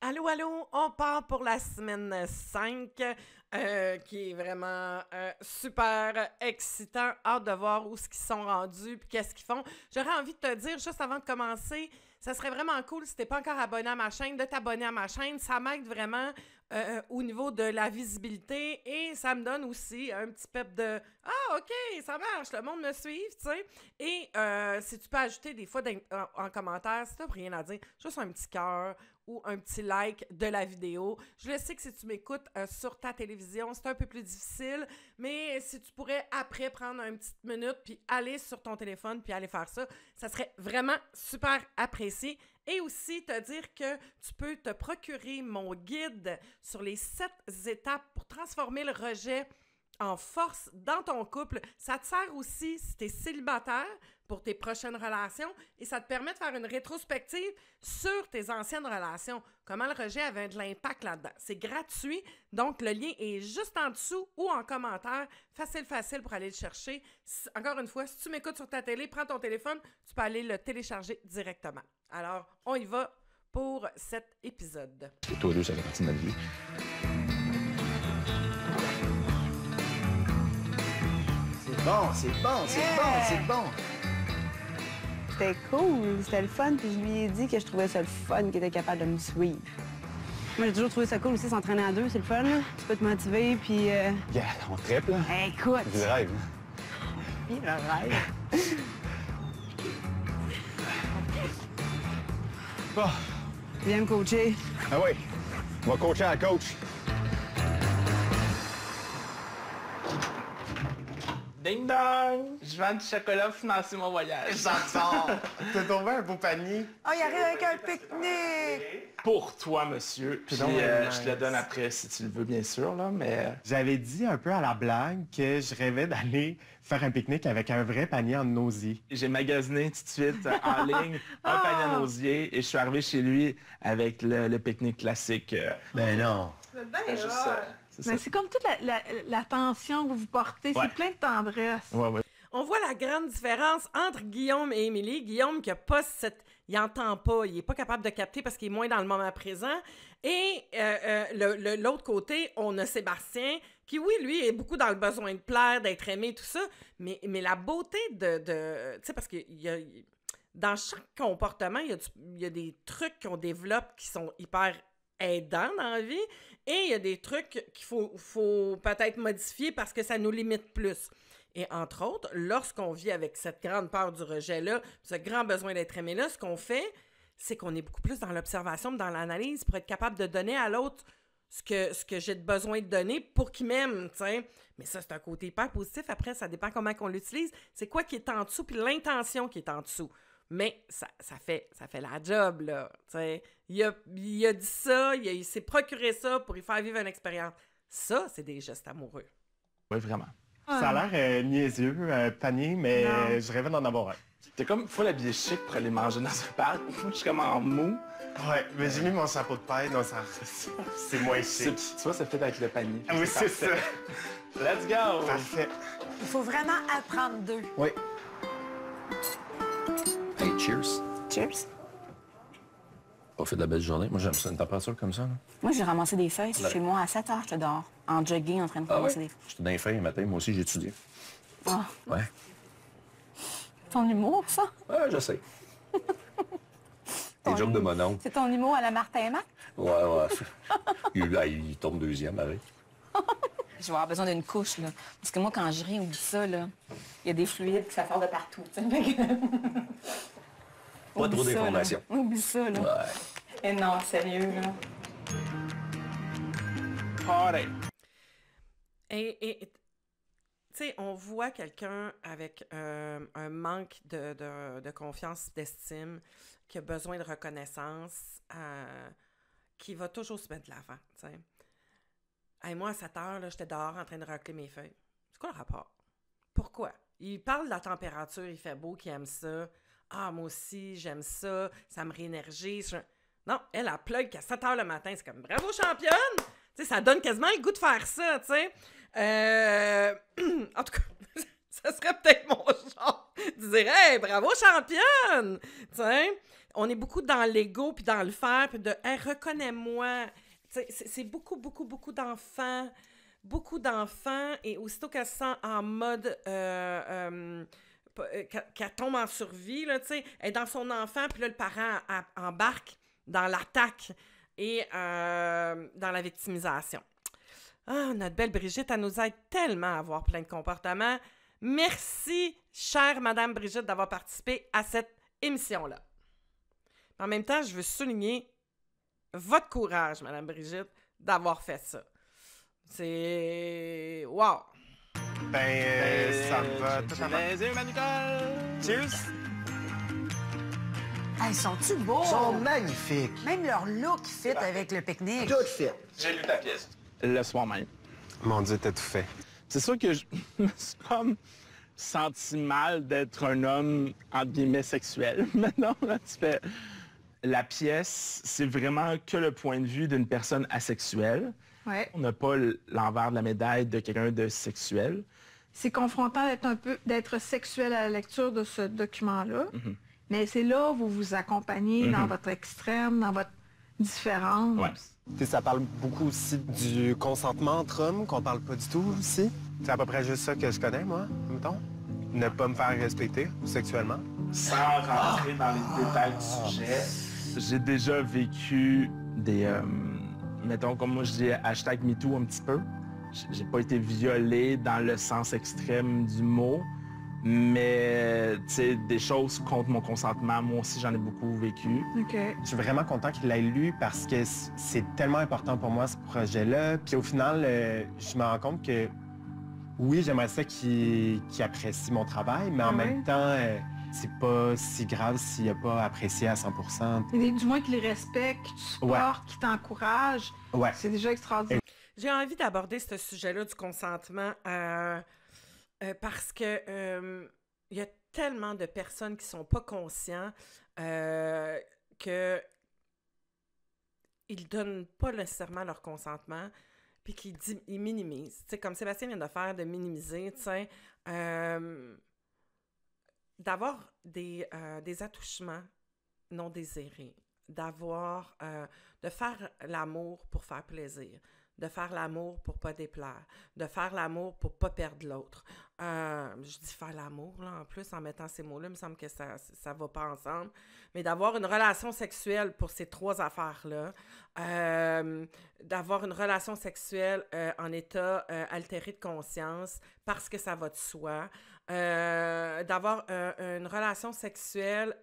Allô, allô, on part pour la semaine 5, qui est vraiment super excitant. Hâte de voir où ils sont rendus puis qu'est-ce qu'ils font. J'aurais envie de te dire, juste avant de commencer, ça serait vraiment cool, si tu n'es pas encore abonné à ma chaîne, de t'abonner à ma chaîne. Ça m'aide vraiment au niveau de la visibilité et ça me donne aussi un petit pep de « Ah, OK, ça marche, le monde me suit, tu sais. » Et si tu peux ajouter des fois en commentaire, si tu n'as rien à dire, juste un petit cœur ou un petit like de la vidéo. Je le sais que si tu m'écoutes sur ta télévision, c'est un peu plus difficile, mais si tu pourrais après prendre une petite minute puis aller sur ton téléphone puis aller faire ça, ça serait vraiment super apprécié. Et aussi te dire que tu peux te procurer mon guide sur les 7 étapes pour transformer le rejet en force dans ton couple. Ça te sert aussi si tu es célibataire pour tes prochaines relations et ça te permet de faire une rétrospective sur tes anciennes relations. Comment le rejet avait de l'impact là-dedans. C'est gratuit, donc le lien est juste en dessous ou en commentaire. Facile pour aller le chercher. Encore une fois, si tu m'écoutes sur ta télé, prends ton téléphone, tu peux aller le télécharger directement. Alors, on y va pour cet épisode. Et toi deux, ça fait partie de notre vie. C'est bon. C'était cool, c'était le fun, puis je lui ai dit que je trouvais ça le fun qu'il était capable de me suivre. Moi, j'ai toujours trouvé ça cool aussi, s'entraîner à deux, c'est le fun, là. Tu peux te motiver, puis... Yeah, on trippe, là. Écoute! Du rêve. Puis le rêve. Bon. Viens me coacher. Ah oui, on va coacher à la coach. Ding dong! Je vends du chocolat pour financer mon voyage. J'adore. T'as trouvé un beau panier. Oh, il arrive avec un pique-nique! Pour toi, monsieur. Puis donc, je te le donne après si tu le veux, bien sûr, là, mais... J'avais dit un peu à la blague que je rêvais d'aller faire un pique-nique avec un vrai panier en osier. J'ai magasiné tout de suite en ligne un panier en osier et je suis arrivé chez lui avec le pique-nique classique. Ben non. C'est juste, c'est Mais ça. c'est comme toute la tension que vous portez, Ouais. c'est plein de tendresse. Ouais. On voit la grande différence entre Guillaume et Émilie. Guillaume qui a pas cette... Il entend pas, il est pas capable de capter parce qu'il est moins dans le moment présent. Et l'autre côté, on a Sébastien qui, oui, lui, est beaucoup dans le besoin de plaire, d'être aimé, tout ça. Mais la beauté de tu sais, parce que dans chaque comportement, il y a des trucs qu'on développe qui sont hyper aidants dans la vie. Et il y a des trucs qu'il faut peut-être modifier parce que ça nous limite plus. Et entre autres, lorsqu'on vit avec cette grande peur du rejet-là, ce grand besoin d'être aimé-là, ce qu'on fait, c'est qu'on est beaucoup plus dans l'observation, dans l'analyse, pour être capable de donner à l'autre ce que j'ai besoin de donner pour qu'il m'aime, tu sais. Mais ça, c'est un côté hyper positif. Après, ça dépend comment on l'utilise. C'est quoi qui est en dessous, puis l'intention qui est en dessous. Mais ça fait la job, là, tu sais. Il a dit ça, il s'est procuré ça pour y faire vivre une expérience. Ça, c'est des gestes amoureux. Oui, vraiment. Ça a l'air niaiseux, un panier, mais Non. je rêvais d'en avoir un. T'es comme full habillé chic pour aller manger dans un parc. Moi, je suis comme en mou. Ouais, mais j'ai mis mon chapeau de paille, donc c'est moins chic. Tu vois, ça fait avec le panier. Ah oui, c'est ça. Let's go! Parfait. Il faut vraiment apprendre d'eux. Oui. Hey, cheers. Cheers. On fait de la belle journée. Moi, j'aime ça, une température comme ça, là. Moi, j'ai ramassé des feuilles chez moi à 7 heures, j'étais dehors, en jogging, en train de ramasser des feuilles. J'étais dans les feuilles le matin, moi aussi, j'ai étudié. Ah, Ouais. ton humour, ça? Ouais, je sais. Des jobs de mon oncle. C'est ton humour à la Martin Mac? Ouais. il tombe deuxième avec. Je vais avoir besoin d'une couche, là. Parce que moi, quand je ris, oublie ça, là. Il y a des fluides qui ça sort de partout, tu sais. Pas trop d'informations. Oublie ça, là. Ouais. Et non, sérieux, là. Party! Et tu sais, on voit quelqu'un avec un manque de confiance, d'estime, qui a besoin de reconnaissance, qui va toujours se mettre de l'avant, tu sais. Hey, moi, à 7 heures, là, j'étais dehors en train de racler mes feuilles. C'est quoi le rapport? Pourquoi? Il parle de la température, il fait beau, qu'il aime ça. Ah, moi aussi, j'aime ça, ça me réénergise. Non, elle a plug qu'à 7 heures le matin, c'est comme « Bravo, championne! » Tu sais, ça donne quasiment le goût de faire ça, tu sais. En tout cas, ça serait peut-être mon genre de dire « Hey, bravo, championne! » Tu sais, on est beaucoup dans l'ego, puis dans le faire, puis de hey, « reconnais-moi ». C'est beaucoup, beaucoup, beaucoup d'enfants. Beaucoup d'enfants, et aussitôt qu'elle se sent en mode... qu'elle tombe en survie, là, tu sais, elle est dans son enfant, puis là, le parent embarque dans l'attaque et dans la victimisation. Ah, notre belle Brigitte, elle nous aide tellement à avoir plein de comportements. Merci, chère Madame Brigitte, d'avoir participé à cette émission-là. En même temps, je veux souligner votre courage, Madame Brigitte, d'avoir fait ça. C'est... Wow! Ça me va totalement. Cheers! Hey, sont-tu beaux? Ils sont magnifiques. Même leur look fit avec le pique-nique. Tout fait. J'ai lu ta pièce. Le soir même. Mon Dieu, t'as tout fait. C'est sûr que je me suis comme senti mal d'être un homme, entre guillemets, sexuel. Maintenant, là, tu fais... La pièce, c'est vraiment que le point de vue d'une personne asexuelle. Ouais. On n'a pas l'envers de la médaille de quelqu'un de sexuel. C'est confrontant d'être sexuel à la lecture de ce document-là. Mais c'est là où vous vous accompagnez dans votre extrême, dans votre différence. Ouais. Puis ça parle beaucoup aussi du consentement entre hommes, qu'on parle pas du tout aussi. C'est à peu près juste ça que je connais, moi, mettons. Ne pas me faire respecter sexuellement. Sans rentrer dans les détails du sujet, j'ai déjà vécu des... mettons, comme moi je dis, #MeToo un petit peu. J'ai pas été violée dans le sens extrême du mot, mais, tu sais, des choses contre mon consentement, moi aussi, j'en ai beaucoup vécu. OK. Je suis vraiment content qu'il l'ait lu parce que c'est tellement important pour moi, ce projet-là. Puis au final, je me rends compte que, oui, j'aimerais ça qu'il apprécie mon travail, mais en même temps, c'est pas si grave s'il n'a pas apprécié à 100%. Et du moins qu'il les respecte, qu'il te supporte, qu'il t'encourage. Ouais. C'est déjà extraordinaire. J'ai envie d'aborder ce sujet-là du consentement parce que il y a tellement de personnes qui sont pas conscients que ils donnent pas nécessairement leur consentement puis ils minimisent. Tu sais, comme Sébastien vient de faire, de minimiser, tu sais, d'avoir des attouchements non désirés, de faire l'amour pour faire plaisir, de faire l'amour pour pas déplaire, de faire l'amour pour pas perdre l'autre. Je dis faire l'amour, là, en plus, en mettant ces mots-là, il me semble que ça va pas ensemble. Mais d'avoir une relation sexuelle pour ces trois affaires-là, d'avoir une relation sexuelle en état altéré de conscience parce que ça va de soi, d'avoir une relation sexuelle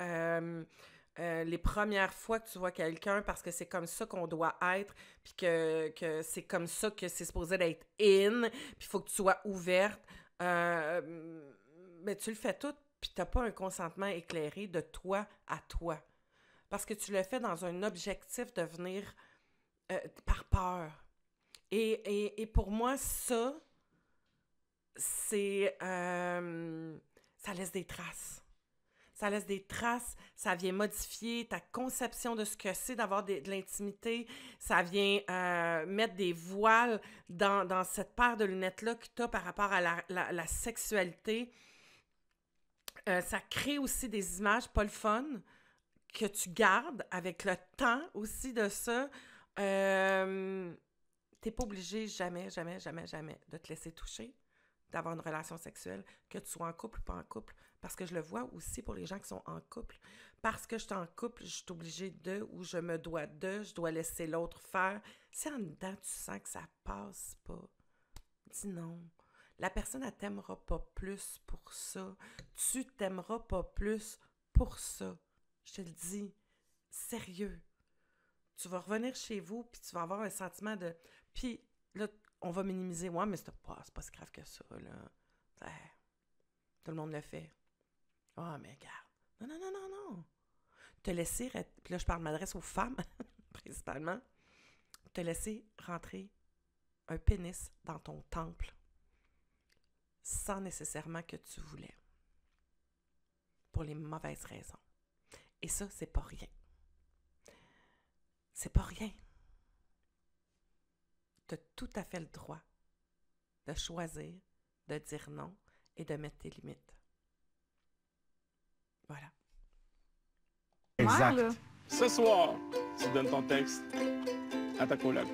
les premières fois que tu vois quelqu'un parce que c'est comme ça qu'on doit être, puis que c'est comme ça que c'est supposé d'être in, puis il faut que tu sois ouverte. Mais tu le fais tout, puis t'as pas un consentement éclairé de toi à toi. Parce que tu le fais dans un objectif de venir par peur. Et pour moi, ça, c'est... ça laisse des traces. Ça laisse des traces, ça vient modifier ta conception de ce que c'est d'avoir de l'intimité, ça vient mettre des voiles dans cette paire de lunettes-là que tu as par rapport à la sexualité. Ça crée aussi des images pas le fun que tu gardes avec le temps aussi de ça. T'es pas obligé jamais de te laisser toucher, d'avoir une relation sexuelle, que tu sois en couple ou pas en couple. Parce que je le vois aussi pour les gens qui sont en couple. Parce que je suis en couple, je suis obligée de, ou je me dois de, je dois laisser l'autre faire. Si en dedans, tu sens que ça passe pas, dis non. La personne, elle t'aimera pas plus pour ça. Tu t'aimeras pas plus pour ça. Je te le dis, sérieux. Tu vas revenir chez vous, puis tu vas avoir un sentiment de... Puis là, on va minimiser. Ouais, mais c'est pas si grave que ça, là. Tout le monde le fait. Ah, mais regarde. Non. Te laisser... Puis là, je m'adresse aux femmes, principalement. Te laisser rentrer un pénis dans ton temple sans nécessairement que tu voulais. Pour les mauvaises raisons. Et ça, c'est pas rien. C'est pas rien. Tu as tout à fait le droit de choisir, de dire non et de mettre tes limites. Voilà. Exact. Là. Ce soir, tu donnes ton texte à ta coloc.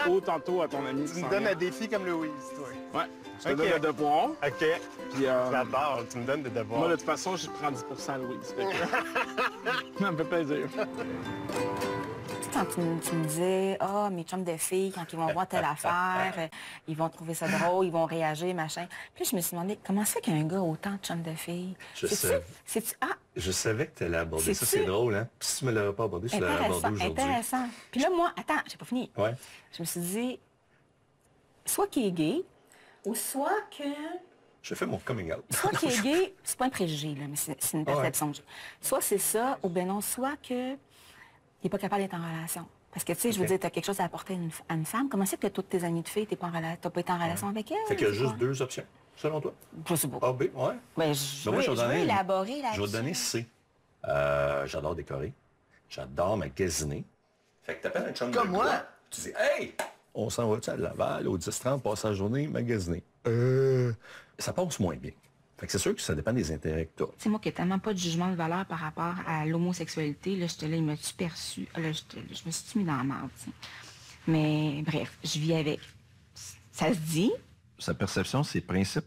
Ou tantôt à ton ami. Tu me donnes un défi comme Louise, toi. Ouais. Je te Ok. donne le devoir. OK. Puis, J'adore, tu me donnes des devoirs. moi, de toute façon, je prends 10 à Louise. Fait que- Ça me fait plaisir. Quand tu me disais, ah, mes chums de filles, quand ils vont voir telle affaire, ils vont trouver ça drôle, ils vont réagir, machin. Puis là, je me suis demandé, comment ça qu'un gars a autant de chums de filles? Je sais. Ah, Je savais que tu allais aborder ça. C'est-tu? C'est drôle, hein? Puis si tu me l'avais pas abordé, je l'aurais abordé intéressant, aujourd'hui. intéressant. Puis là, moi, attends, j'ai pas fini. Ouais. Je me suis dit, soit qu'il est gay, ou soit que... Je fais mon coming out. Soit qu'il est gay, c'est pas un préjugé, là, mais c'est une perception que j'ai. Soit c'est ça, ou ben non, soit que il est pas capable d'être en relation. Parce que, tu sais, je veux dire, tu as quelque chose à apporter à une femme. Comment c'est que toutes tes amies de filles, t'as pas été en relation avec elle? Fait qu'il y a c'est juste quoi? 2 options, selon toi. Je sais pas. A, B, ouais. Ben, je Ben moi, je vais veux donner- élaborer là-dessus. Je vais te donner C. J'adore décorer. J'adore magasiner. Fait que t'appelles un chum Comme de moi. gars, tu dis « Hey! On s'en va-tu à Laval, au 10-30, passer la journée magasiner? Ça passe moins bien. Fait que c'est sûr que ça dépend des intérêts que t'as. Tu sais, moi qui n'ai tellement pas de jugement de valeur par rapport à l'homosexualité, là, j'étais là, il m'a-tu perçu? Là, je me suis mis dans la merde, tu sais. Mais bref, je vis avec. Ça se dit? Sa perception, ses principes,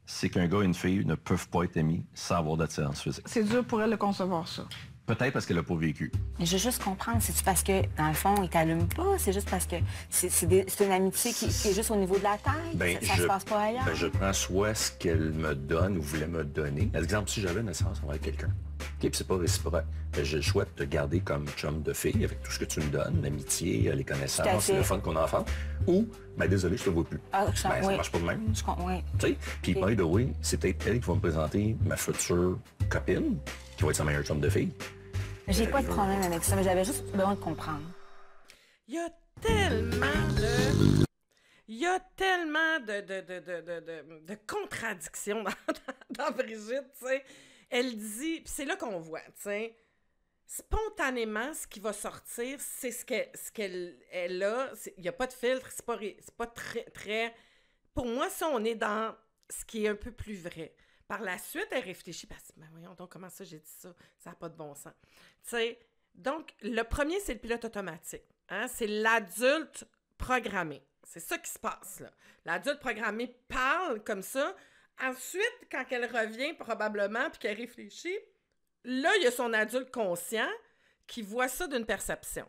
c'est qu'un gars et une fille ne peuvent pas être amis sans avoir d'attirance physique. C'est dur pour elle de concevoir ça. Peut-être parce qu'elle n'a pas vécu. Mais je veux juste comprendre, c'est-tu parce que, dans le fond, il t'allume pas? C'est juste parce que c'est une amitié qui est juste au niveau de la taille? Ça se passe pas ailleurs? Ben, je prends soit ce qu'elle me donne ou voulait me donner. Par exemple, si j'avais une naissance avec quelqu'un, OK, puis c'est pas réciproque, ben, j'ai le choix de te garder comme chum de fille avec tout ce que tu me donnes, l'amitié, les connaissances, le fun qu'on a ensemble, ou, ben désolé, je te vois plus. Ah, Ben, ça oui. marche pas de même. Oui. Tu sais, puis by the way, c'est peut-être elle qui va me présenter ma future copine, qui va être sa meilleure chum de fille. J'ai pas de problème avec ça, mais j'avais juste besoin de comprendre. Il y a tellement de... Il y a tellement de contradictions dans Brigitte, tu sais. Elle dit, puis c'est là qu'on voit, tu sais, spontanément, ce qui va sortir, c'est ce qu'elle a. Il n'y a pas de filtre, c'est pas très... Pour moi, ça, on est dans ce qui est un peu plus vrai. Par la suite, elle réfléchit, parce que, ben voyons donc, comment ça, j'ai dit ça? Ça n'a pas de bon sens. Tu sais, donc, le premier, c'est le pilote automatique. Hein? C'est l'adulte programmé. C'est ça qui se passe, là. L'adulte programmé parle comme ça. Ensuite, quand elle revient, probablement, puis qu'elle réfléchit, là, il y a son adulte conscient qui voit ça d'une perception.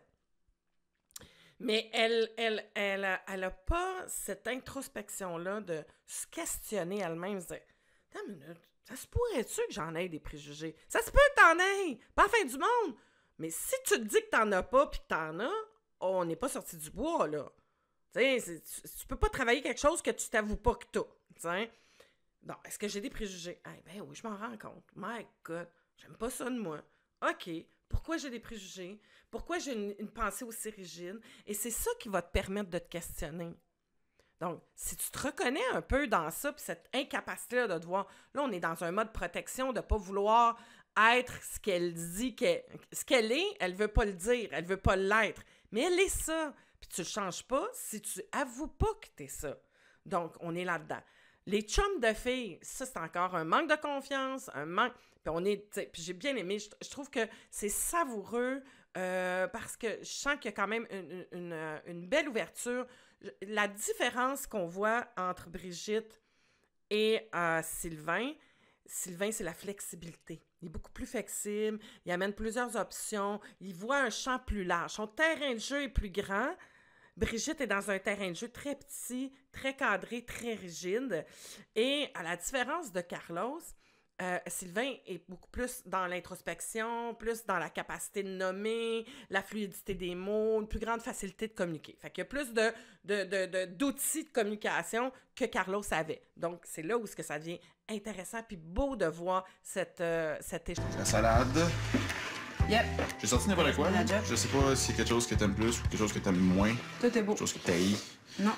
Mais elle a pas cette introspection-là de se questionner elle-même, se dire « Attends une minute, ça se pourrait-tu que j'en ai des préjugés? Ça se peut que t'en aies, pas la fin du monde! Mais si tu te dis que t'en as pas puis que t'en as, on n'est pas sorti du bois, là. Tu sais, tu peux pas travailler quelque chose que tu t'avoues pas que t'as, tu sais. Non, est-ce que j'ai des préjugés? Eh ben oui, je m'en rends compte. My God, j'aime pas ça de moi. OK, pourquoi j'ai des préjugés? Pourquoi j'ai une pensée aussi rigide? Et c'est ça qui va te permettre de te questionner. Donc, si tu te reconnais un peu dans ça, puis cette incapacité-là de te voir, là, on est dans un mode protection, de ne pas vouloir être ce qu'elle dit, ce qu'elle est, elle ne veut pas le dire, elle ne veut pas l'être. Mais elle est ça. Puis tu ne changes pas si tu avoues pas que tu es ça. Donc, on est là-dedans. Les chums de filles, ça, c'est encore un manque de confiance, un manque... Puis on est... Puis j'ai bien aimé, je trouve que c'est savoureux parce que je sens qu'il y a quand même une belle ouverture. La différence qu'on voit entre Brigitte et Sylvain, c'est la flexibilité. Il est beaucoup plus flexible, il amène plusieurs options, il voit un champ plus large. Son terrain de jeu est plus grand. Brigitte est dans un terrain de jeu très petit, très cadré, très rigide. Et à la différence de Carlos, Sylvain est beaucoup plus dans l'introspection, plus dans la capacité de nommer, la fluidité des mots, une plus grande facilité de communiquer. Fait qu'il y a plus d'outils de communication que Carlos avait. Donc, c'est là où ça devient intéressant puis beau de voir cet échange. La salade. Yep. J'ai sorti n'importe quoi. La job. Je sais pas si c'est quelque chose que t'aimes plus ou quelque chose que t'aimes moins. Tout est beau. Quelque chose que t'haïs. Non,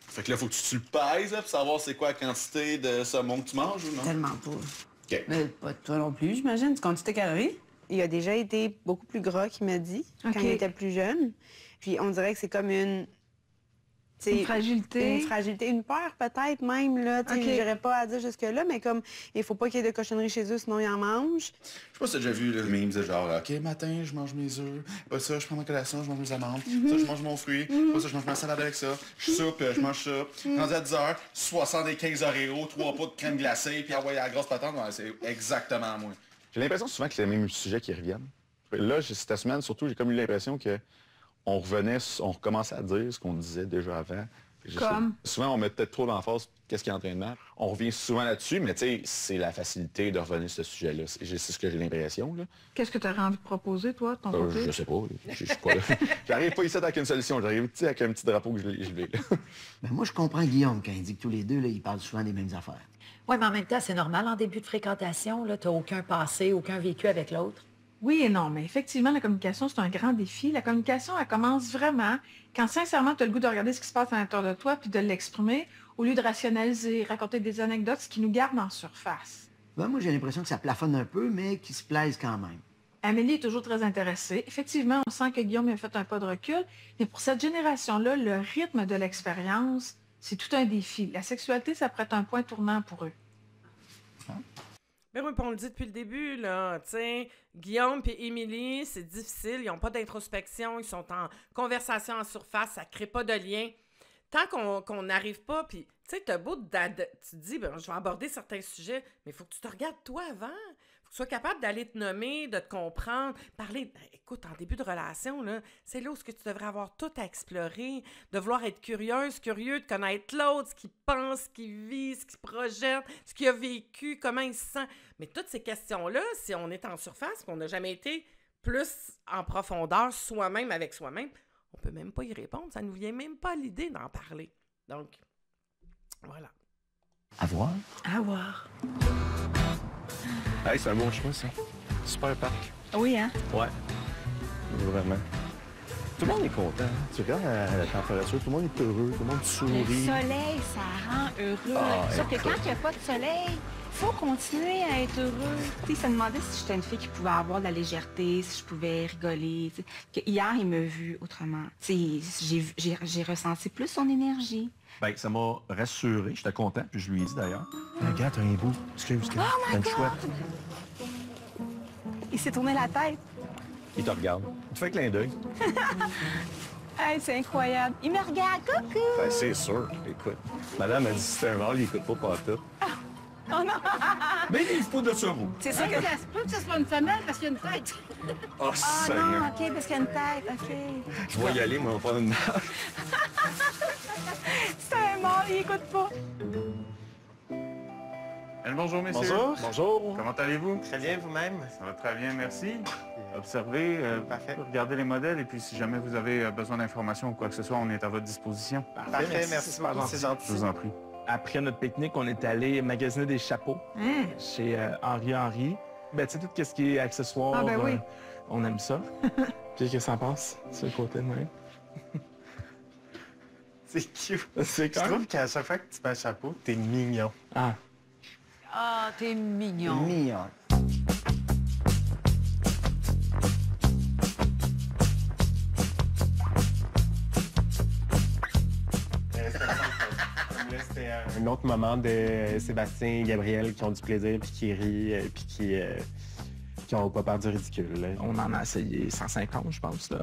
Fait que là, faut que tu le pèses là, pour savoir c'est quoi la quantité de saumon que tu manges ou non? tellement pas. OK. Mais pas toi non plus, j'imagine. Tu comptes tes calories? Il a déjà été beaucoup plus gras qu'il m'a dit OK. quand il était plus jeune. Puis on dirait que c'est comme une Une fragilité. Une fragilité, une peur peut-être même, là. Tu sais, OK. j'irais pas à dire jusque-là, mais comme, il faut pas qu'il y ait de cochonneries chez eux, sinon ils en mangent. Je sais pas si t'as déjà vu le meme de genre, OK, matin, je mange mes œufs. Pas ça, je prends ma collation, je mange mes amandes. Ça, je mange mon fruit. Pas ça, je mange ma salade avec ça. Je soupe, je mange ça. Rendu à 10 h, 75 Oreos, 3 pots de crème glacée, puis envoyer la grosse patente. Ouais, c'est exactement moi. J'ai l'impression souvent que c'est les mêmes sujets qui reviennent. Là, cette semaine, surtout, j'ai comme eu l'impression que on recommençait à dire ce qu'on disait déjà avant. Comme? Souvent, on met peut-être trop d'emphase qu'est-ce qui est entraînement. On revient souvent là-dessus, mais tu sais, c'est la facilité de revenir sur ce sujet-là. C'est ce que j'ai l'impression, là. Qu'est-ce que tu aurais envie de proposer, toi, de ton côté? Je sais pas. Je suis pas là. J'arrive pas ici avec une solution. J'arrive avec un petit drapeau que je l'ai. Ben moi, je comprends Guillaume quand il dit que tous les deux, là, ils parlent souvent des mêmes affaires. Oui, mais en même temps, c'est normal en début de fréquentation. Tu n'as aucun passé, aucun vécu avec l'autre. Oui et non, mais effectivement, la communication, c'est un grand défi. La communication, elle commence vraiment quand, sincèrement, tu as le goût de regarder ce qui se passe à l'intérieur de toi puis de l'exprimer au lieu de rationaliser, raconter des anecdotes, ce qui nous garde en surface. Ben, moi, j'ai l'impression que ça plafonne un peu, mais qu'ils se plaisent quand même. Amélie est toujours très intéressée. Effectivement, on sent que Guillaume a fait un pas de recul, mais pour cette génération-là, le rythme de l'expérience, c'est tout un défi. La sexualité, ça pourrait être un point tournant pour eux. Ben oui, puis on le dit depuis le début, là, tu sais, Guillaume et Émilie, c'est difficile, ils n'ont pas d'introspection, ils sont en conversation en surface, ça ne crée pas de lien. Tant qu'on n'arrive pas, puis, tu sais, t'as beau, tu te dis, ben, je vais aborder certains sujets, mais il faut que tu te regardes toi avant. Faut que tu sois capable d'aller te nommer, de te comprendre, parler. Ben, écoute, en début de relation, là, c'est là où tu devrais avoir tout à explorer, de vouloir être curieux de connaître l'autre, ce qu'il pense, ce qu'il vit, ce qu'il projette, ce qu'il a vécu, comment il se sent. Mais toutes ces questions-là, si on est en surface, qu'on n'a jamais été plus en profondeur soi-même avec soi-même, on peut même pas y répondre. Ça nous vient même pas à l'idée d'en parler. Donc, voilà. À voir. À voir. Hey, c'est un bon choix, ça. Super parc. Oui, hein? Ouais. Vraiment. Tout le monde est content. Tu regardes la température, tout le monde est heureux, tout le monde Le sourit. soleil, ça rend heureux. Ah, Sauf que écoute. quand il n'y a pas de soleil, faut continuer à être heureux. Tu sais, ça me demandait si j'étais une fille qui pouvait avoir de la légèreté, si je pouvais rigoler. Tu sais. Que hier, il m'a vu autrement. Tu sais, j'ai ressenti plus son énergie. Ben, ça m'a rassuré. J'étais content, puis je lui ai dit d'ailleurs. Regarde, t'as un bout. Excuse, t'as une chouette. Il s'est tourné la tête. Il te regarde. Il te fait un clin d'œil. Hey, c'est incroyable. Il me regarde, coucou! Ben, c'est sûr. Écoute, madame a dit si c'est un mâle, il écoute pas partout. Oh non! Mais il faut de ça, vous. C'est sûr que ça se peut que ce soit une femelle parce qu'il y a une tête. Oh, Ah Seigneur. non, OK, parce qu'il y a une tête, OK. Je vais y aller, moi, on va prendre une marche. C'est un mort, il écoute pas. Bonjour, messieurs. Bonjour. Bonjour. Comment allez-vous? Très bien, vous-même. Ça va très bien, merci. Observez, Parfait. regardez les modèles et puis si jamais vous avez besoin d'informations ou quoi que ce soit, on est à votre disposition. Parfait, merci beaucoup, c'est gentil. Je vous en prie. Après notre pique-nique, on est allé magasiner des chapeaux chez Henri. Ben, tu sais, tout ce qui est accessoires, Ah, ben oui. on aime ça. Puis, qu'est-ce que ça en passe, sur le côté de même? C'est cute. C'est Je trouve qu'à chaque fois que tu mets un chapeau, t'es mignon. Ah. Ah, t'es mignon. Mignon. C'était un autre moment de Sébastien et Gabriel qui ont du plaisir, puis qui rient, puis qui ont pas peur du ridicule. Là. On en a essayé 150, je pense. Là.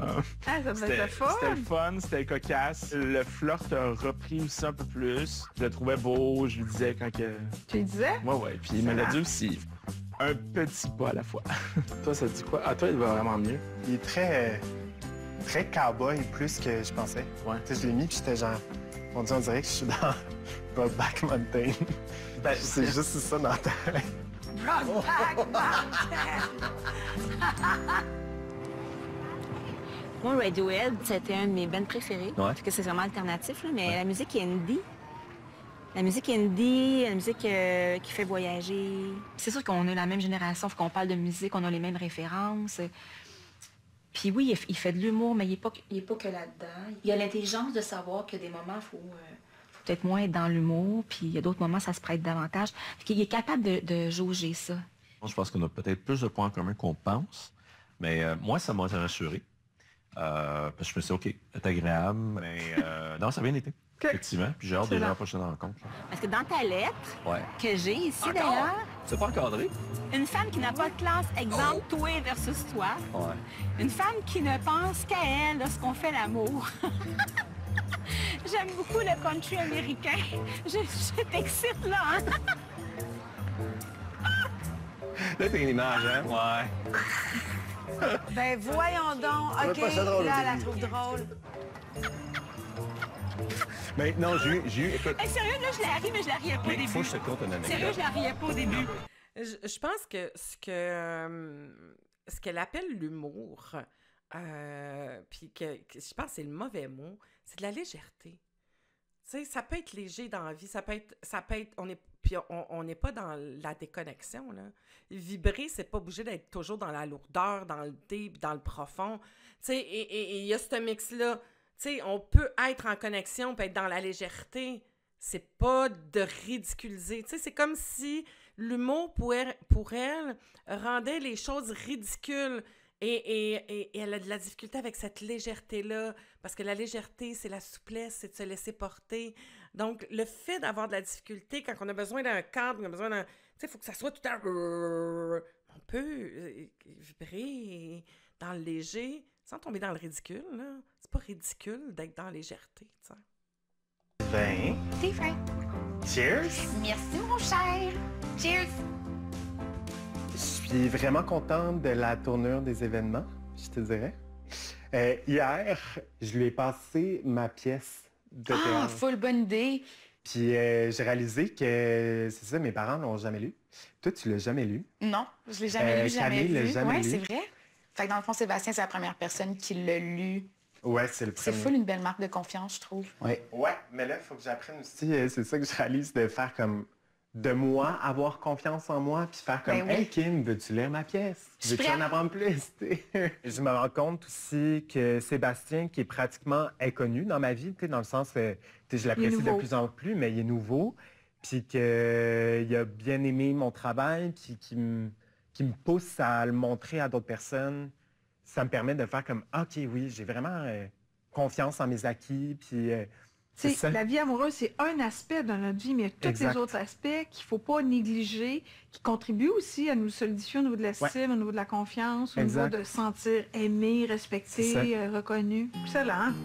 Ah, ça devait être le fun. C'était le fun, c'était cocasse. Le flirt a repris aussi un peu plus. Je le trouvais beau, je lui disais quand que... Tu lui disais? Ouais. Puis il me l'a dit aussi. Un petit pas à la fois. Toi, ça te dit quoi? Ah, toi, il va vraiment mieux. Il est très cowboy, plus que je pensais. Ouais. Tu sais, je l'ai mis, puis j'étais genre... On dirait que je suis dans Brokeback Mountain. Ben, c'est juste ça dans ta tête. Moi, Radiohead, c'était un de mes bands préférés. Ouais. Parce que c'est vraiment alternatif, là, mais la musique indie. La musique indie, la musique qui fait voyager. C'est sûr qu'on est la même génération, faut qu'on parle de musique, on a les mêmes références. Puis oui, il fait de l'humour, mais il est pas que là-dedans. Il a l'intelligence de savoir que des moments, faut peut-être moins être dans l'humour, puis il y a d'autres moments, ça se prête davantage. Il est capable de jauger ça. Je pense qu'on a peut-être plus de points en commun qu'on pense, mais moi, ça m'a rassuré. Parce que je me suis dit, OK, c'est agréable, mais non, ça a bien été. Effectivement. Puis j'ai hâte déjà la prochaine rencontre. Parce que dans ta lettre que j'ai ici, d'ailleurs... C'est pas encadré? Une femme qui n'a pas de classe, exemple, toi versus toi. Ouais. Une femme qui ne pense qu'à elle lorsqu'on fait l'amour. J'aime beaucoup le country américain. Je t'excite, là, hein? Là, t'as une image, hein? Ouais. Ben voyons donc. OK, là, elle la trouve drôle. Mais non, j'ai eu, écoute... Hey, sérieux, là, je la ris, mais je la riais pas au début. Il faut que je te conte une anecdote. Sérieux, je la riais pas au début. Je pense que ce qu'elle appelle l'humour, puis que je pense que c'est le mauvais mot, c'est de la légèreté. Tu sais, ça peut être léger dans la vie, ça peut être, on n'est pas dans la déconnexion, là. Vibrer, c'est pas obligé d'être toujours dans la lourdeur, dans le deep, dans le profond. Tu sais, et il y a ce mix-là. Tu sais, on peut être en connexion, on peut être dans la légèreté. C'est pas de ridiculiser. Tu sais, c'est comme si l'humour, pour elle, rendait les choses ridicules. Et elle a de la difficulté avec cette légèreté-là. Parce que la légèreté, c'est la souplesse, c'est de se laisser porter. Donc, le fait d'avoir de la difficulté, quand on a besoin d'un cadre, on a besoin d'un... Tu sais, il faut que ça soit tout à... On peut vibrer dans le léger, sans tomber dans le ridicule, là. C'est pas ridicule d'être dans la légèreté, tu sais. Ben... C'est vrai. Cheers! Merci, mon cher. Cheers! Je suis vraiment contente de la tournure des événements, je te dirais. Hier, je lui ai passé ma pièce de théâtre. Ah, full bonne idée! Puis j'ai réalisé que, c'est ça, mes parents l'ont jamais lu. Toi, tu l'as jamais lu. Non, je l'ai jamais lu, jamais Camille l'a vu. jamais Ouais, lu. c'est vrai. Fait que dans le fond, Sébastien, c'est la première personne qui l'a lu. Ouais, c'est le C'est premier. full une belle marque de confiance, je trouve. Ouais, mais là, il faut que j'apprenne aussi, c'est ça que je réalise, de faire comme... de moi, avoir confiance en moi, puis faire comme, Ben oui. Hey Kim, veux-tu lire ma pièce? Je suis Veux-tu en prête. apprendre plus? Je me rends compte aussi que Sébastien, qui est pratiquement inconnu dans ma vie, dans le sens, je l'apprécie de nouveau. plus en plus, mais il est nouveau, puis qu'il a bien aimé mon travail, puis qui me pousse à le montrer à d'autres personnes. Ça me permet de faire comme, OK, oui, j'ai vraiment confiance en mes acquis, puis... Tu c'est sais, ça. la vie amoureuse, c'est un aspect de notre vie, mais il y a tous Exact. les autres aspects qu'il ne faut pas négliger, qui contribuent aussi à nous solidifier au niveau de l'estime, au niveau de la confiance, au Exact. niveau de se sentir aimé, C'est respecté, ça. reconnu. Excellent. hein?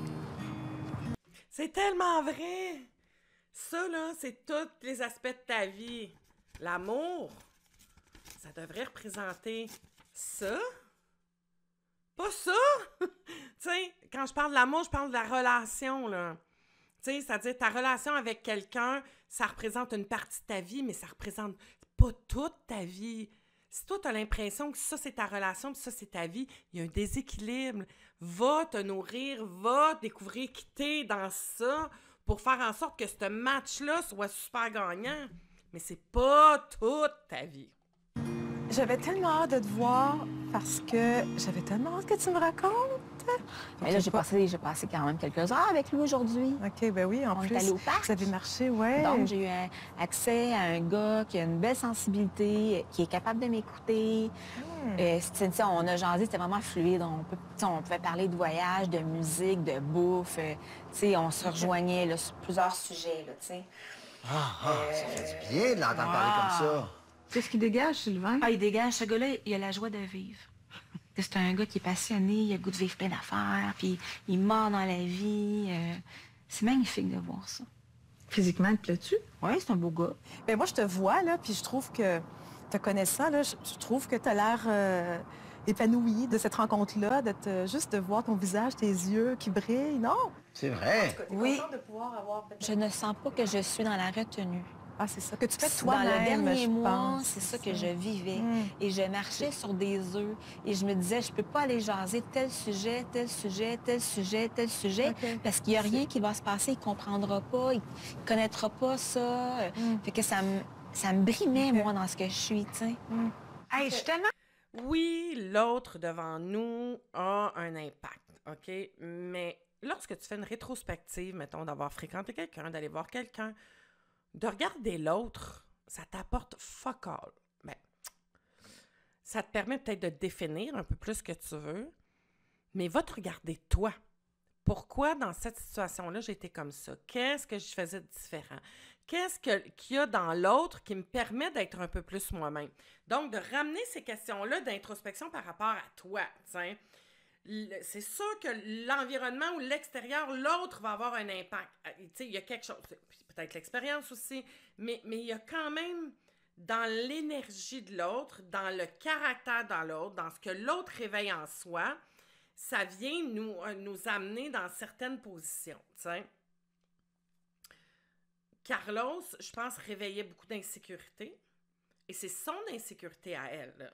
C'est tellement vrai! Ça, là, c'est tous les aspects de ta vie. L'amour, ça devrait représenter ça. Pas ça! Tu sais, quand je parle de l'amour, je parle de la relation, là. Tu sais, c'est-à-dire ta relation avec quelqu'un, ça représente une partie de ta vie, mais ça représente pas toute ta vie. Si toi, tu as l'impression que ça, c'est ta relation, puis ça, c'est ta vie, il y a un déséquilibre. Va te nourrir, va découvrir qui t'es dans ça pour faire en sorte que ce match-là soit super gagnant. Mais c'est pas toute ta vie. J'avais tellement hâte de te voir parce que j'avais tellement hâte que tu me racontes. Mais là, j'ai passé quand même quelques heures avec lui aujourd'hui. OK, ben oui, en On plus. est allé au parc. Vous avez marché, ouais. Donc, j'ai eu accès à un gars qui a une belle sensibilité, qui est capable de m'écouter. On a jasé, c'était vraiment fluide. On pouvait parler de voyage, de musique, de bouffe. On se rejoignait là, sur plusieurs sujets. Là, Ça fait du bien de l'entendre parler comme ça. C'est ce qui dégage, Sylvain? Ah, il dégage. Ce gars-là, il a la joie de vivre. C'est un gars qui est passionné, il a le goût de vivre plein d'affaires, puis il mord dans la vie. C'est magnifique de voir ça. Physiquement, il te plaît-tu? Oui, c'est un beau gars. Ben moi, je te vois, là, puis je trouve que, te connaissant, là, je trouve que tu as l'air épanoui de cette rencontre-là, juste de voir ton visage, tes yeux qui brillent, non? C'est vrai. Oui. Je ne sens pas que je suis dans la retenue. Ah, c'est ça. Que tu fais Dans le toi-même, dernier je mois, pense. c'est ça que je vivais. Et je marchais sur des œufs. Et je me disais, je peux pas aller jaser tel sujet, tel sujet, tel sujet, tel sujet, parce qu'il y a rien qui va se passer. Il comprendra pas, il connaîtra pas ça. Fait que ça me brimait, moi, dans ce que je suis, tu sais. Hey, je suis tellement... Oui, l'autre devant nous a un impact, OK? Mais lorsque tu fais une rétrospective, mettons, d'avoir fréquenté quelqu'un, d'aller voir quelqu'un, de regarder l'autre, ça t'apporte fuck all. Ben, ça te permet peut-être de définir un peu plus ce que tu veux, mais va te regarder toi. Pourquoi dans cette situation-là, j'étais comme ça? Qu'est-ce que je faisais de différent? Qu'est-ce qu'il y a dans l'autre qui me permet d'être un peu plus moi-même? Donc, de ramener ces questions-là d'introspection par rapport à toi, t'sais. C'est sûr que l'environnement ou l'extérieur, l'autre va avoir un impact. Il y a quelque chose, peut-être l'expérience aussi, mais il y a quand même dans l'énergie de l'autre, dans le caractère de l'autre, dans ce que l'autre réveille en soi, ça vient nous amener dans certaines positions. T'sais. Carlos, je pense, réveillait beaucoup d'insécurité. Et c'est son insécurité à elle, là.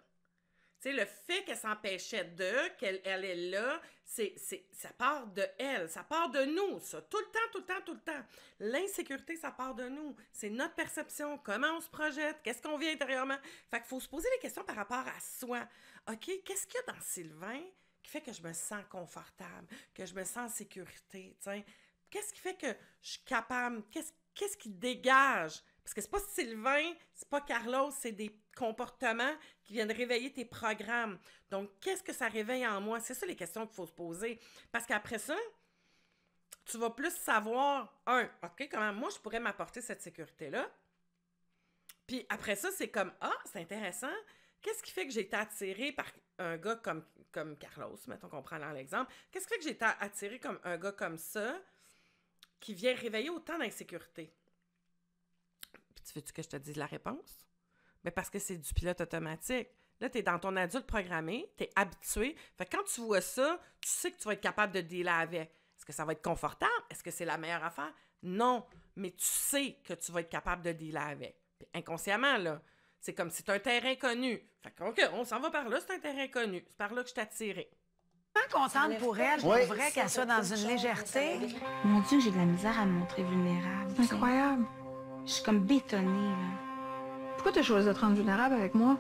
Tu sais, le fait qu'elle s'empêchait qu'elle est là, ça part de elle, ça part de nous, ça. Tout le temps. L'insécurité, ça part de nous. C'est notre perception, comment on se projette, qu'est-ce qu'on vit intérieurement. Fait qu'il faut se poser des questions par rapport à soi. OK, qu'est-ce qu'il y a dans Sylvain qui fait que je me sens confortable, que je me sens en sécurité, tu sais? Qu'est-ce qui fait que je suis capable? Qu'est-ce qui dégage? Parce que c'est pas Sylvain, c'est pas Carlos, c'est des comportements qui viennent réveiller tes programmes. Donc, qu'est-ce que ça réveille en moi? C'est ça les questions qu'il faut se poser. Parce qu'après ça, tu vas plus savoir, OK, comment moi je pourrais m'apporter cette sécurité-là? Puis après ça, c'est comme, c'est intéressant. Qu'est-ce qui fait que j'ai été attirée par un gars comme Carlos, mettons qu'on prend l'exemple. Qu'est-ce qui fait que j'ai été attirée comme un gars comme ça qui vient réveiller autant d'insécurité? Puis tu veux-tu que je te dise la réponse? Bien, parce que c'est du pilote automatique. Là, tu es dans ton adulte programmé, tu es habitué. Fait que quand tu vois ça, tu sais que tu vas être capable de dealer avec. Est-ce que ça va être confortable? Est-ce que c'est la meilleure affaire? Non, mais tu sais que tu vas être capable de dealer avec. Puis inconsciemment, là, c'est comme si c'est un terrain connu. Fait que, OK, on s'en va par là, c'est un terrain connu. C'est par là que je t'ai attirée. Je suis contente pour elle, pour vrai, qu'elle soit dans une légèreté. Mon Dieu, j'ai de la misère à me montrer vulnérable. C'est incroyable. Je suis comme bétonnée, là. Pourquoi tu as choisi de te rendre vulnérable avec moi?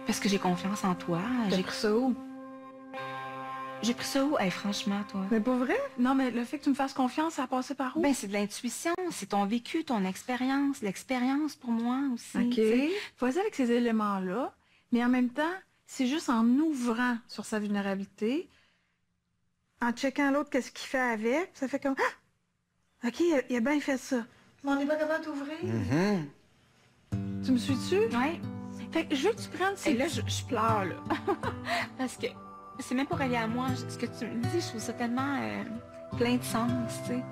Parce que j'ai confiance en toi. J'ai pris ça où? J'ai pris ça où? Hey, franchement, toi. Mais pas vrai? Non, mais le fait que tu me fasses confiance, ça a passé par où? Ben, c'est de l'intuition, c'est ton vécu, ton expérience, l'expérience pour moi aussi. OK. Vas-y avec ces éléments-là, mais en même temps, c'est juste en ouvrant sur sa vulnérabilité, en checkant l'autre, qu'est-ce qu'il fait avec, ça fait comme, OK, il a bien fait ça. Mais on n'est pas capable d'ouvrir. Tu me suis-tu? Oui. Fait que je veux que tu prennes ces... Et là, je pleure, là. Parce que c'est même pas relié à moi. Ce que tu me dis, je trouve ça tellement plein de sens, tu sais.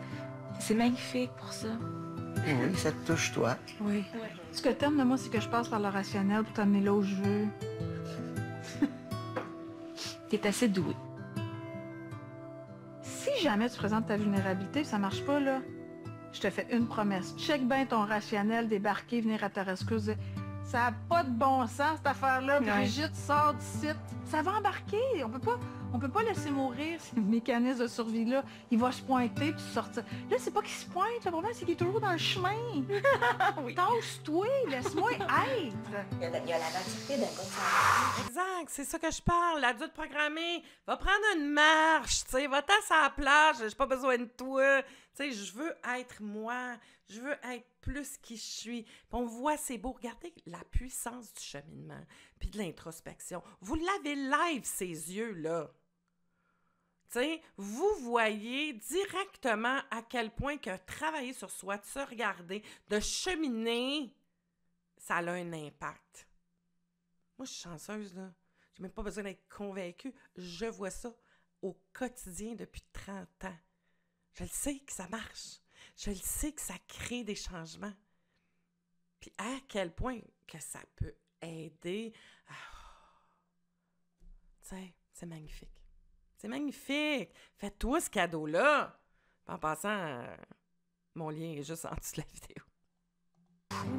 C'est magnifique pour ça. Oui, ça te touche, toi. Oui. Ce que t'aimes de moi, c'est que je passe par le rationnel pour t'amener là où je veux. T'es assez doué. Si jamais tu présentes ta vulnérabilité et ça marche pas, là, je te fais une promesse. Check bien ton rationnel, débarquer, venir à ta rescousse. Ça n'a pas de bon sens, cette affaire-là. Brigitte sort du site. Ça va embarquer. On peut pas laisser mourir ces mécanismes de survie-là. Il va se pointer puis sortir. Là, c'est pas qu'il se pointe. Le problème, c'est qu'il est toujours dans le chemin. Oui. Tâche-toi, laisse-moi être. Il y a la nativité d'un gars. Exact, c'est ça que je parle. L'adulte programmé va prendre une marche, tu sais, va-t'en à la plage, j'ai pas besoin de toi. Tu sais, je veux être moi, je veux être plus qui je suis. Puis on voit, c'est beau. Regardez la puissance du cheminement, puis de l'introspection. Vous l'avez live, ces yeux-là. Tu sais, vous voyez directement à quel point que travailler sur soi, de se regarder, de cheminer, ça a un impact. Moi, je suis chanceuse, là. J'ai même pas besoin d'être convaincue. Je vois ça au quotidien depuis 30 ans. Je le sais que ça marche. Je le sais que ça crée des changements. Puis à quel point que ça peut aider. Tu sais, c'est magnifique. C'est magnifique. Fais-toi ce cadeau-là. En passant, mon lien est juste en dessous de la vidéo.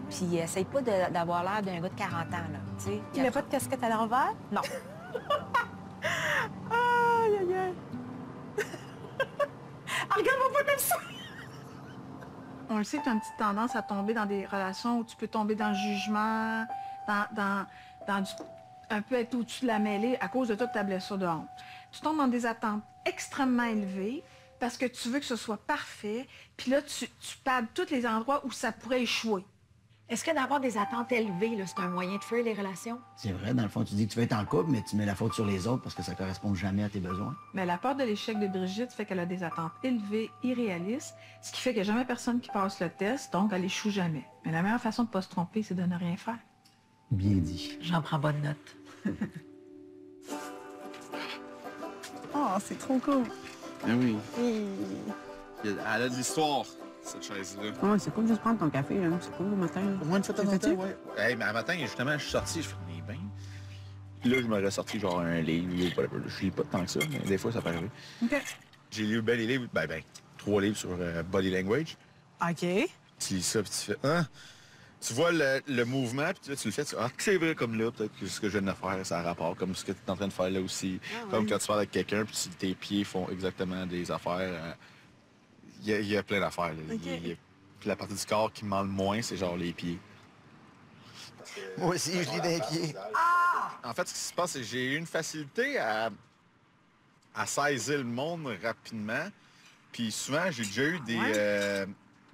Puis essaye pas d'avoir l'air d'un gars de 40 ans, là, tu sais. Il n'y a pas de casquette à l'envers? Non. Aïe, aïe, aïe. Regarde-moi pas comme ça! On le sait que tu as une petite tendance à tomber dans des relations où tu peux tomber dans le jugement, un peu être au-dessus de la mêlée à cause de toute ta blessure de honte. Tu tombes dans des attentes extrêmement élevées parce que tu veux que ce soit parfait, puis là, tu pades tous les endroits où ça pourrait échouer. Est-ce que d'avoir des attentes élevées, là, c'est un moyen de fuir les relations? C'est vrai, dans le fond, tu dis que tu veux être en couple, mais tu mets la faute sur les autres parce que ça correspond jamais à tes besoins. Mais la peur de l'échec de Brigitte fait qu'elle a des attentes élevées, irréalistes, ce qui fait qu'il n'y a jamais personne qui passe le test, donc elle échoue jamais. Mais la meilleure façon de ne pas se tromper, c'est de ne rien faire. Bien dit. J'en prends bonne note. Oh, c'est trop cool. Ah oui. Elle a de l'histoire, cette chaise-là. Ouais, c'est cool, juste prendre ton café, là. C'est cool le matin. Au moins une fois de temps en temps, ouais. Hey, mais un matin, justement, je suis sorti, je fais des bains. Puis là, je m'aurais sorti genre un livre ou whatever. Je lis pas tant que ça, mais des fois, ça peut arriver. OK. J'ai lu ben les livres, 3 livres sur body language. OK. Tu lis ça, puis tu fais, hein? Tu vois le mouvement, puis tu le fais, tu fais, ah, c'est vrai comme là, peut-être que ce que je viens de faire, ça a rapport, comme ce que tu es en train de faire là aussi. Comme quand tu parles avec quelqu'un, puis tes pieds font exactement des affaires. Il y a plein d'affaires. Là. OK. Puis la partie du corps qui me ment le moins, c'est genre les pieds. Moi aussi, je lis des pieds. En fait, ce qui se passe, c'est que j'ai eu une facilité à saisir le monde rapidement. Puis souvent, j'ai déjà eu des...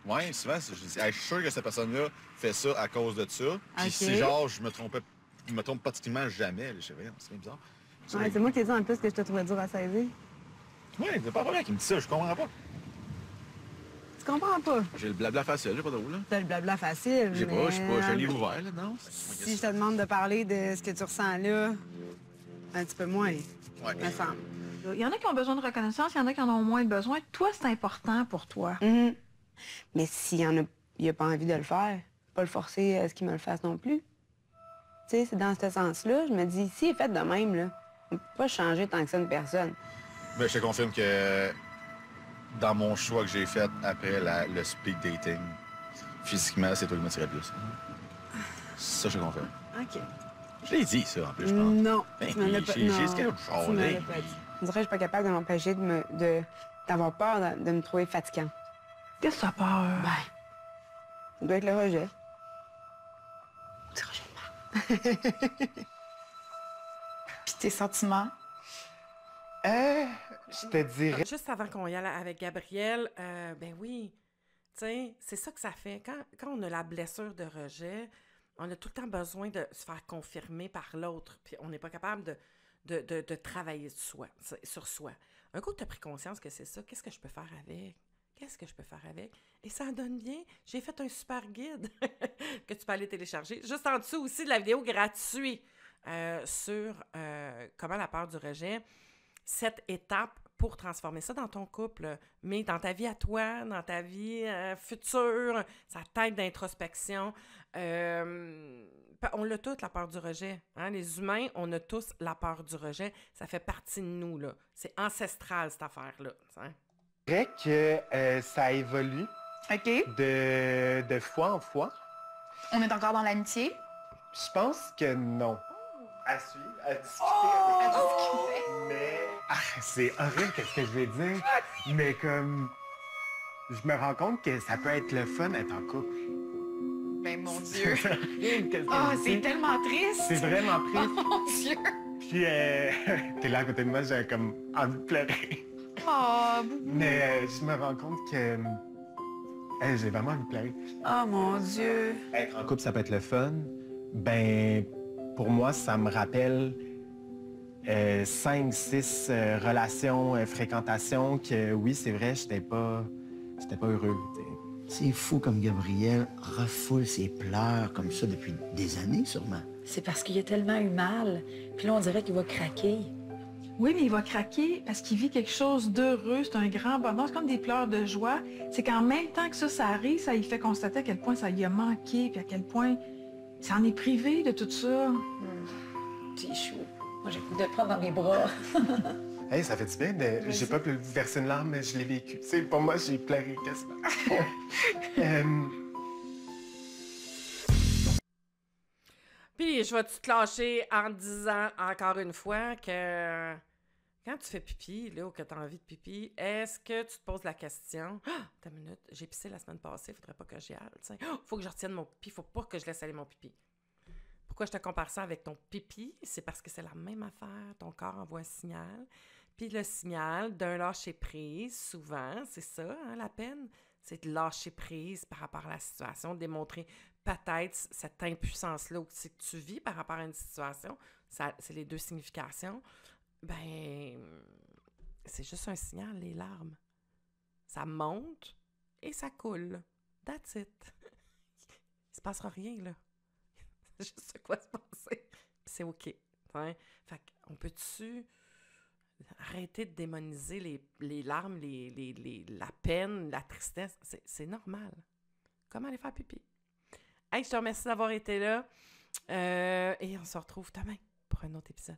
Ouais, souvent, je dis, hey, je suis sûr que cette personne-là fait ça à cause de ça. Puis si genre, je me trompe pratiquement jamais. Je sais rien, c'est bien bizarre. Ouais, c'est moi qui ai dit en plus que je te trouvais dur à saisir. Ouais, c'est pas vrai qui me dit ça, je comprends pas. Tu comprends pas? J'ai le blabla facile, j'ai pas de roule, là. T'as le blabla facile, J'ai pas, j'ai un livre ouvert, là, non? Si je te demande de parler de ce que tu ressens là, un petit peu moins, me semble. Il y en a qui ont besoin de reconnaissance, il y en a qui en ont moins besoin. Toi, c'est important pour toi. Mais s'il y en a, il a pas envie de le faire, pas le forcer à ce qu'il me le fasse non plus. Tu sais, c'est dans ce sens-là, je me dis, s'il est fait de même, là, on peut pas changer tant que ça une personne. Ben, je te confirme que dans mon choix que j'ai fait après le speed dating, physiquement, c'est toi qui m'attirais le plus. Ça, je te confirme. OK. Je l'ai dit, ça, en plus, je pense. Non, Ben, tu m'en as pas j'ai ce qu'elle tu m'en as pas dit. On dirait que je suis pas capable de m'empêcher d'avoir peur de me trouver fatigant. Qu'est-ce que ça peur? Ben, ça doit être le rejet. C'est rejet de merde. Puis tes sentiments? Je te dirais... Juste avant qu'on y aille avec Gabriel, ben oui, tu sais, c'est ça que ça fait. Quand on a la blessure de rejet, on a tout le temps besoin de se faire confirmer par l'autre, puis on n'est pas capable de travailler sur soi. Un coup, tu as pris conscience que c'est ça, qu'est-ce que je peux faire avec? Qu'est-ce que je peux faire avec? Et ça donne bien. J'ai fait un super guide que tu peux aller télécharger. Juste en dessous aussi de la vidéo gratuite sur comment la peur du rejet, 7 étapes pour transformer ça dans ton couple, mais dans ta vie à toi, dans ta vie future, ça t'aide d'introspection. On l'a tous, la peur du rejet. Hein? Les humains, on a tous la peur du rejet. Ça fait partie de nous, là. C'est ancestral, cette affaire-là. Hein? Je dirais que ça évolue de fois en fois. On est encore dans l'amitié? Je pense que non. À suivre, à discuter. Mais c'est horrible qu'est-ce que je vais dire. Mais comme je me rends compte que ça peut être le fun d'être en couple. Ben mon Dieu! Oh, c'est tellement triste! C'est vraiment triste. Oh mon Dieu! Puis t'es là à côté de moi, j'ai comme envie de pleurer. Oh, mais je me rends compte que j'ai vraiment envie de pleurer. Oh mon Dieu! Être en couple, ça peut être le fun. Ben, pour moi, ça me rappelle 5, 6 relations, fréquentations que oui, c'est vrai, j'étais pas heureux. T'sais. C'est fou comme Gabriel refoule ses pleurs comme ça depuis des années, sûrement. C'est parce qu'il a tellement eu mal, puis là, on dirait qu'il va craquer. Oui, mais il va craquer parce qu'il vit quelque chose d'heureux, c'est un grand bonheur, c'est comme des pleurs de joie. C'est qu'en même temps que ça arrive, ça lui fait constater à quel point ça lui a manqué, puis à quel point ça en est privé de tout ça. C'est chaud. Moi, j'ai le goût de le prendre dans mes bras. Hey, ça fait du bien, mais j'ai pas pu verser une larme, mais je l'ai vécu. Tu sais, pour moi, j'ai pleuré quasiment. Puis, je vais-tu te lâcher en disant encore une fois que quand tu fais pipi, là, ou que tu as envie de pipi, est-ce que tu te poses la question, attends une minute, j'ai pissé la semaine passée, faudrait pas que j'y aille, faut que je retienne mon pipi, faut pas que je laisse aller mon pipi. Pourquoi je te compare ça avec ton pipi? C'est parce que c'est la même affaire. Ton corps envoie un signal. Puis le signal d'un lâcher-prise, souvent, c'est ça, hein, la peine, c'est de lâcher prise par rapport à la situation, de démontrer peut-être cette impuissance-là que tu vis par rapport à une situation, c'est les deux significations, ben, c'est juste un signal, les larmes. Ça monte et ça coule. That's it. Il se passera rien, là. C'est juste de quoi se passer. C'est OK. Hein? Fait qu'on peut-tu arrêter de démoniser les larmes, la peine, la tristesse? C'est normal. Comme aller faire pipi. Hey, je te remercie d'avoir été là. Et on se retrouve demain pour un autre épisode.